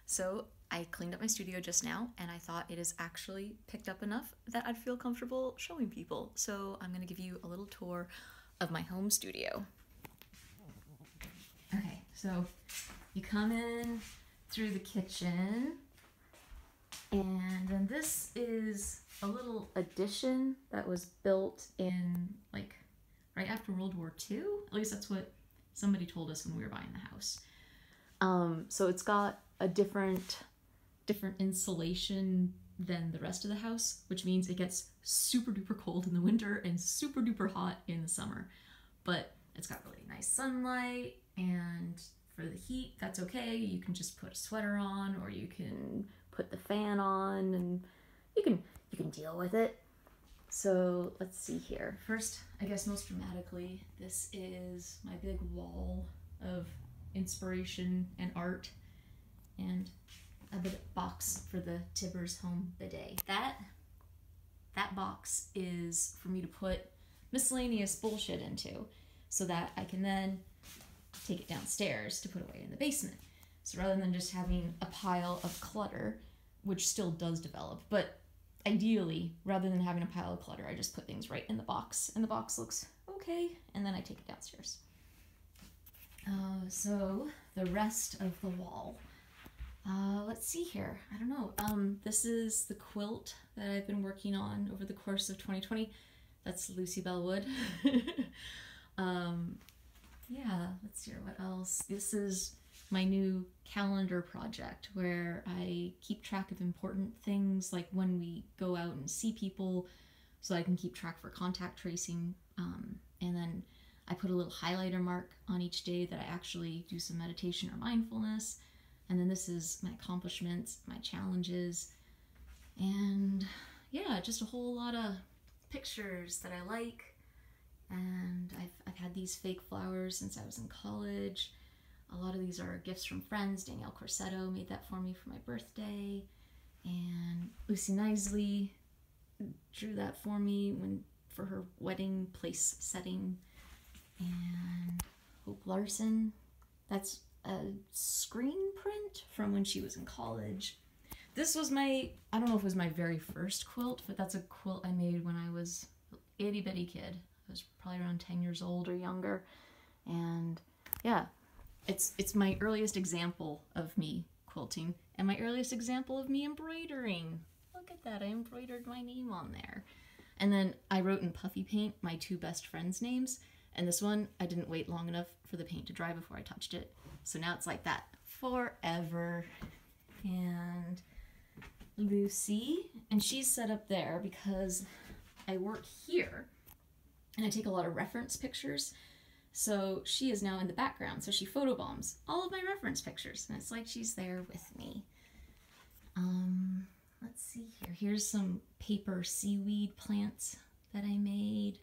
So I cleaned up my studio just now, and I thought it is actually picked up enough that I'd feel comfortable showing people. So I'm gonna give you a little tour of my home studio. Okay, so you come in through the kitchen, and then this is a little addition that was built in like right after World War II. At least that's what somebody told us when we were buying the house. So it's got a different insulation than the rest of the house, which means it gets super duper cold in the winter and super duper hot in the summer. But it's got really nice sunlight, and for the heat, that's okay. You can just put a sweater on, or you can put the fan on, and you can deal with it. So let's see here. First, I guess most dramatically, this is my big wall of inspiration and art, and a box for the Tibbers home bidet. That box is for me to put miscellaneous bullshit into, so that I can then take it downstairs to put away in the basement. So rather than just having a pile of clutter, which still does develop, but ideally, rather than having a pile of clutter, I just put things right in the box, and the box looks okay, and then I take it downstairs. So the rest of the wall. Let's see here. I don't know. This is the quilt that I've been working on over the course of 2020. That's Lucy Bellwood. Yeah, let's see here. What else? This is my new calendar project where I keep track of important things, like when we go out and see people, so I can keep track for contact tracing. And then I put a little highlighter mark on each day that I actually do some meditation or mindfulness. And then this is my accomplishments, my challenges, and yeah, just a whole lot of pictures that I like. And I've had these fake flowers since I was in college. A lot of these are gifts from friends. Danielle Corsetto made that for me for my birthday, and Lucy Knisley drew that for me for her wedding place setting. And Hope Larson, that's a screen print from when she was in college. This was I don't know if it was my very first quilt, but that's a quilt I made when I was an itty bitty kid. I was probably around 10 years old or younger. And yeah, it's my earliest example of me quilting, and my earliest example of me embroidering. Look at that, I embroidered my name on there. And then I wrote in puffy paint my two best friends' names, and this one, I didn't wait long enough for the paint to dry before I touched it. So now it's like that forever. And Lucy, and she's set up there because I work here and I take a lot of reference pictures. So she is now in the background, so she photobombs all of my reference pictures, and it's like she's there with me. Let's see here. Here's some paper seaweed plants that I made.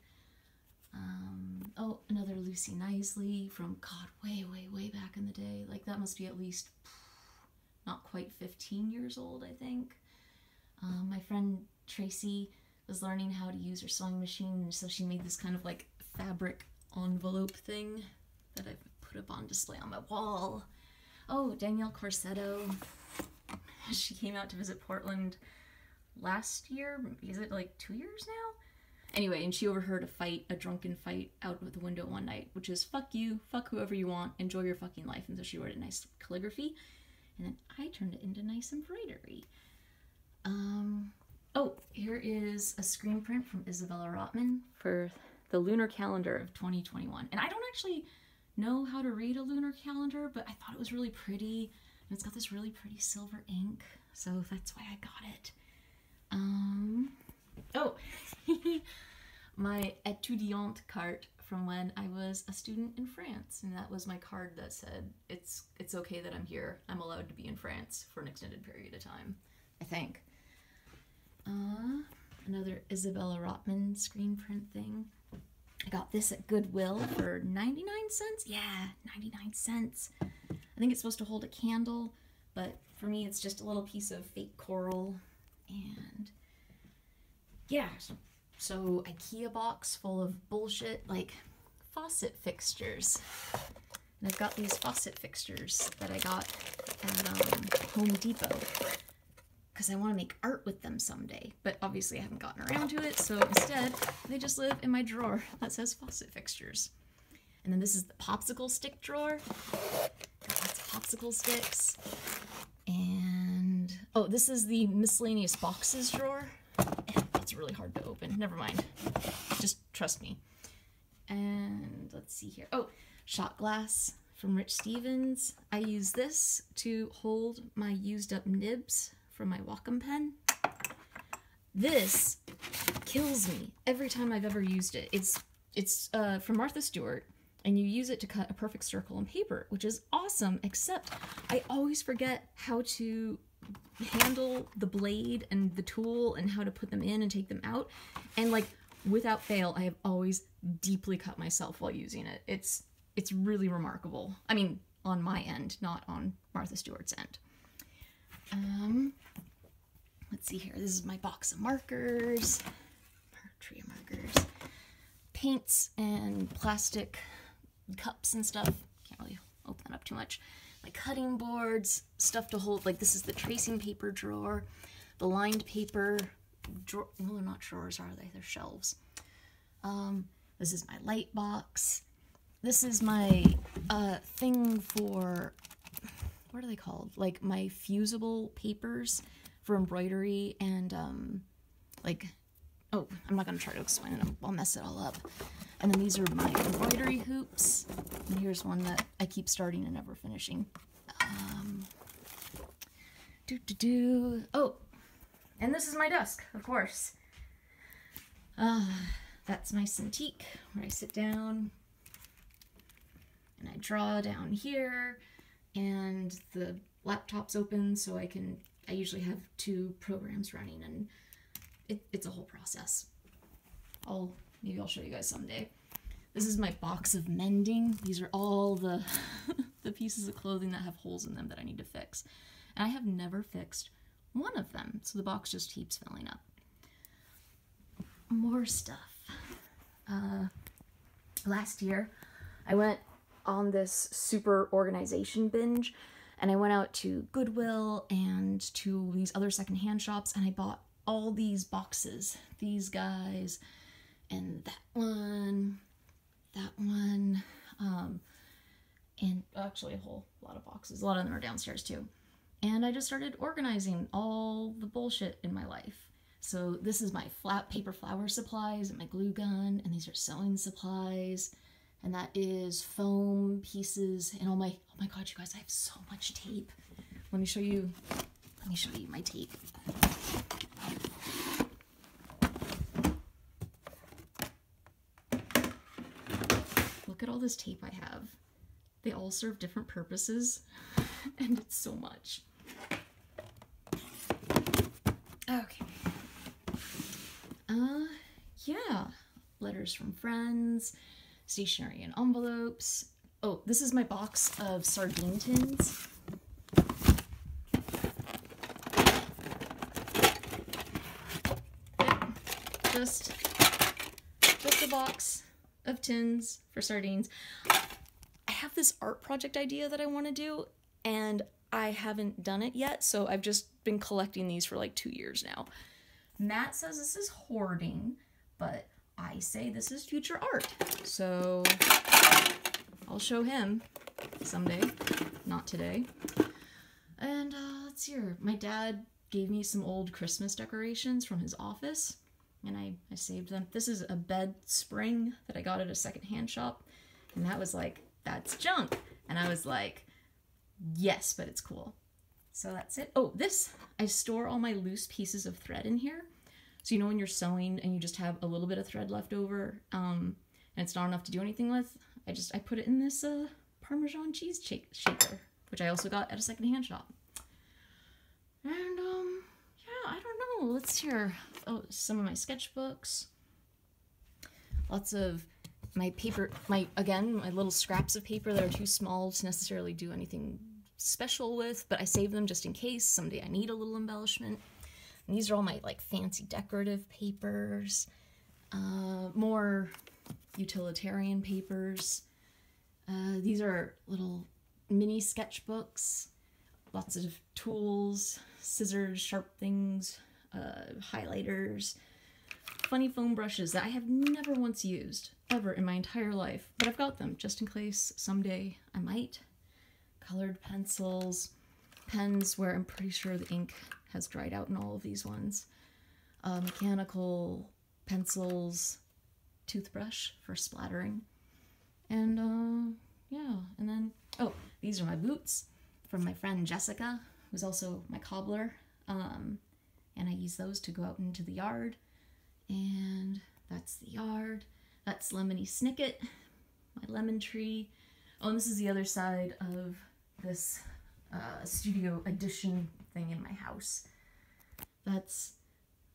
Oh, another Lucy Knisley from, God, way back in the day. Like, that must be at least not quite 15 years old, I think. My friend Tracy was learning how to use her sewing machine, and so she made this kind of like fabric envelope thing that I've put up on display on my wall. Oh, Danielle Corsetto. She came out to visit Portland last year. Is it like 2 years now? Anyway, and she overheard a drunken fight out of the window one night, which is fuck you, fuck whoever you want, enjoy your fucking life. And so she wrote a nice calligraphy, and then I turned it into nice embroidery. Oh, here is a screen print from Isabella Rotman for the lunar calendar of 2021. And I don't actually know how to read a lunar calendar, but I thought it was really pretty, and it's got this really pretty silver ink, so that's why I got it. Oh, my étudiante carte from when I was a student in France, and that was my card that said, it's okay that I'm here. I'm allowed to be in France for an extended period of time, I think. Another Isabella Rotman screen print thing. I got this at Goodwill for 99 cents. Yeah, 99 cents. I think it's supposed to hold a candle, but for me it's just a little piece of fake coral. And yeah, so IKEA box full of bullshit like faucet fixtures. And I've got these faucet fixtures that I got at Home Depot because I want to make art with them someday. But obviously I haven't gotten around to it, so instead they just live in my drawer that says faucet fixtures. And then this is the popsicle stick drawer. Got lots of popsicle sticks. And, oh, this is the miscellaneous boxes drawer. It's really hard to open. Never mind. Just trust me. And let's see here. Oh, shot glass from Rich Stevens. I use this to hold my used up nibs from my Wacom pen. This kills me every time I've ever used it. It's from Martha Stewart, and you use it to cut a perfect circle on paper, which is awesome, except I always forget how to handle the blade and the tool and how to put them in and take them out. And like, without fail, I have always deeply cut myself while using it. It's really remarkable. I mean, on my end, not on Martha Stewart's end. Let's see here. This is my box of markers, tree of markers, paints and plastic cups and stuff. Can't really open that up too much. My cutting boards, stuff to hold, like this is the tracing paper drawer, the lined paper drawer. No, they're not drawers, are they? They're shelves. This is my light box. This is my thing for, what are they called? Like my fusible papers for embroidery and like, oh, I'm not going to try to explain it. I'll mess it all up. And then these are my embroidery hoops. And here's one that I keep starting and never finishing. Oh, and this is my desk, of course. That's my Cintiq, where I sit down and I draw down here, and the laptop's open, so I usually have 2 programs running, and it's a whole process. Maybe I'll show you guys someday. This is my box of mending. These are all the the pieces of clothing that have holes in them that I need to fix. And I have never fixed one of them, so the box just keeps filling up. More stuff. Last year, I went on this super organization binge, and I went out to Goodwill and to these other secondhand shops, and I bought all these boxes. These guys, and that one, and actually a whole lot of boxes. A lot of them are downstairs too. And I just started organizing all the bullshit in my life. So this is my paper flower supplies and my glue gun, and these are sewing supplies, and that is foam pieces, and oh my god, you guys, I have so much tape. Let me show you my tape. Look at all this tape I have. They all serve different purposes, and it's so much. Okay. Yeah. Letters from friends, stationery and envelopes. Oh, this is my box of sardine tins. Just a box of tins for sardines. I have this art project idea that I want to do, and I haven't done it yet, so I've just been collecting these for like 2 years now. Matt says this is hoarding, but I say this is future art. So I'll show him someday, not today. And let's see here. My dad gave me some old Christmas decorations from his office, and I saved them. This is a bed spring that I got at a secondhand shop, and that was like, that's junk. And I was like, yes, but it's cool. So that's it. Oh, this, I store all my loose pieces of thread in here. So you know when you're sewing and you just have a little bit of thread left over, and it's not enough to do anything with, I put it in this Parmesan cheese shaker, which I also got at a secondhand shop. And yeah, I don't know. Let's hear. Oh, some of my sketchbooks. Lots of my paper, my little scraps of paper that are too small to necessarily do anything special with, but I save them just in case someday I need a little embellishment. And these are all my like fancy decorative papers, more utilitarian papers, These are little mini sketchbooks, lots of tools, scissors, sharp things, highlighters, funny foam brushes that I have never once used, ever in my entire life, but I've got them just in case someday I might. Colored pencils, pens where I'm pretty sure the ink has dried out in all of these ones, mechanical pencils, toothbrush for splattering, and yeah, and then, oh, these are my boots from my friend Jessica, who's also my cobbler, and I use those to go out into the yard, and that's the yard. That's Lemony Snicket, my lemon tree. Oh, and this is the other side of this studio edition thing in my house. That's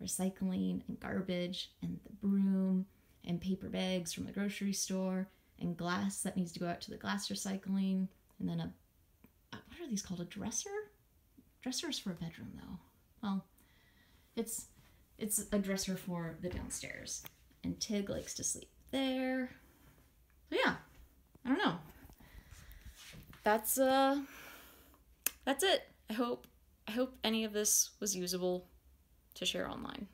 recycling and garbage and the broom and paper bags from the grocery store and glass that needs to go out to the glass recycling, and then what are these called? A dresser? Dresser's for a bedroom though. Well, it's a dresser for the downstairs, and Tig likes to sleep there. So yeah, I don't know. That's it. I hope any of this was usable to share online.